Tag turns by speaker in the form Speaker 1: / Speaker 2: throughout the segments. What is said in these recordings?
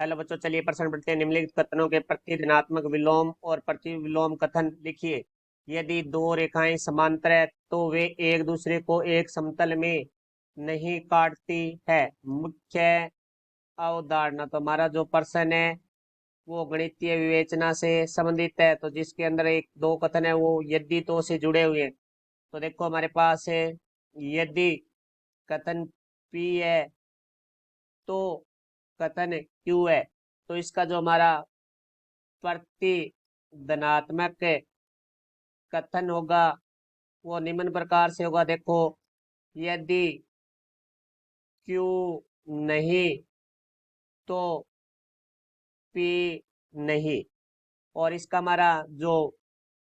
Speaker 1: Hello बच्चों, चलिए प्रश्न पढ़ते हैं। निम्नलिखित कथनों के प्रतिदिनात्मक विलोम और प्रतिविलोम कथन लिखिए। यदि दो रेखाएं समांतर है तो वे एक दूसरे को एक समतल में नहीं काटती है। मुख्य अवधारणा। तो हमारा जो प्रश्न है वो गणितीय विवेचना से संबंधित है, तो जिसके अंदर एक दो कथन है वो यदि तो से जुड़े हुए हैं। तो देखो हमारे पास है यदि कथन P है तो कथन Q है। तो इसका जो हमारा प्रतिधनात्मक कथन होगा वो निम्न प्रकार से होगा। देखो, यदि Q नहीं तो P नहीं। और इसका हमारा जो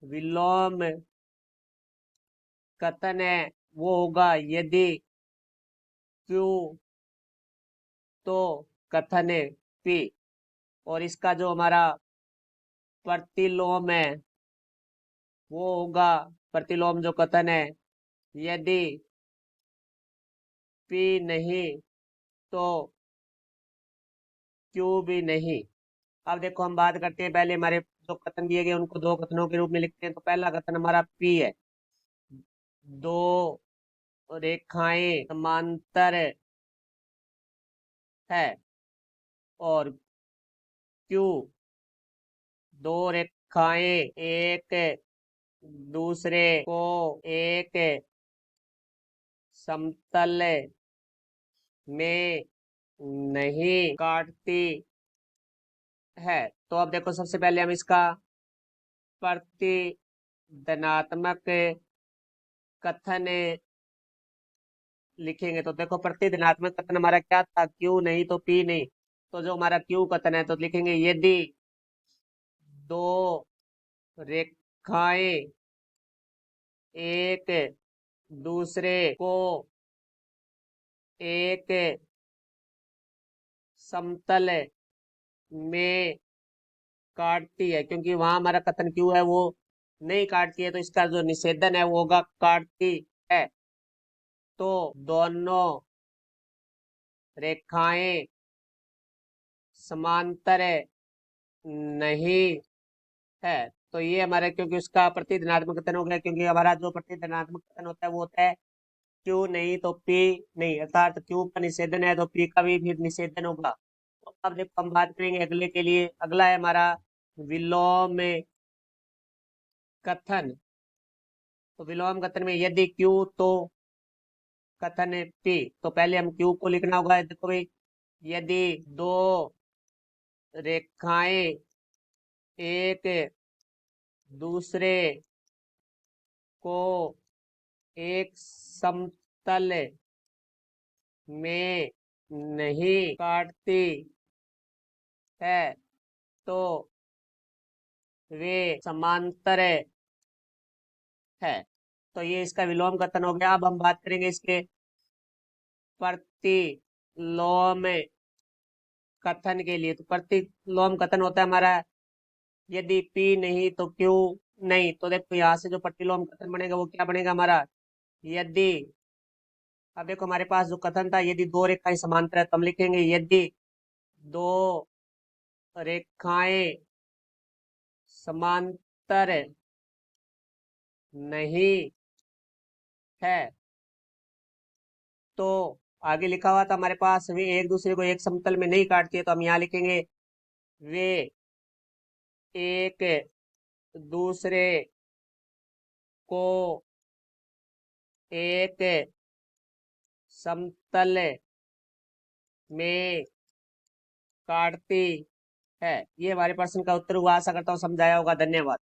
Speaker 1: विलोम कथन है वो होगा यदि Q तो कथन P। और इसका जो हमारा प्रतिलोम है वो होगा, प्रतिलोम जो कथन है, यदि P नहीं तो Q भी नहीं। अब देखो हम बात करते हैं, पहले हमारे जो कथन दिए गए उनको दो कथनों के रूप में लिखते हैं। तो पहला कथन हमारा P है, दो रेखाएं समांतर है। और Q, दो रेखाएं एक दूसरे को एक समतल में नहीं काटती है। तो अब देखो, सबसे पहले हम इसका प्रतिधनात्मक कथन लिखेंगे। तो देखो, प्रतिधनात्मक कथन हमारा क्या था, क्यू नहीं तो पी नहीं। तो जो हमारा क्यू कथन है तो लिखेंगे यदि दो रेखाएं एक दूसरे को एक समतल में काटती है, क्योंकि वहां हमारा कथन क्यू है वो नहीं काटती है, तो इसका जो निषेधन है वो होगा काटती है। तो दोनों रेखाएं समांतर नहीं है। तो ये हमारा, क्योंकि उसका प्रतिधनात्मक कथन हो गया, क्योंकि हमारा जो प्रतिधनात्मक कथन होता है वो होता है क्यू नहीं तो पी नहीं, अर्थात क्यू का निषेधन है तो पी का भी फिर निषेधन होगा। तो अब देखो हम बात करेंगे अगले के लिए। अगला है हमारा विलोम कथन। तो विलोम कथन में यदि क्यू तो कथन पी। तो पहले हम क्यू को लिखना होगा। देखो भाई, यदि दो रेखाएं एक दूसरे को एक समतल में नहीं काटती है तो वे समांतर है। तो ये इसका विलोम कथन हो गया। अब हम बात करेंगे इसके प्रतिलोम कथन के लिए। तो प्रतिलोम कथन होता है हमारा यदि P नहीं तो Q नहीं। तो देखो यहाँ से जो प्रतिलोम कथन बनेगा वो क्या बनेगा हमारा, यदि, अब देखो हमारे पास जो कथन था यदि दो रेखाएं समांतर है तो हम लिखेंगे यदि दो रेखाएं समांतर नहीं है। तो आगे लिखा हुआ था हमारे पास वे एक दूसरे को एक समतल में नहीं काटती है, तो हम यहाँ लिखेंगे वे एक दूसरे को एक समतल में काटती है। ये हमारे प्रश्न का उत्तर हुआ। आशा करता हूँ समझाया होगा। धन्यवाद।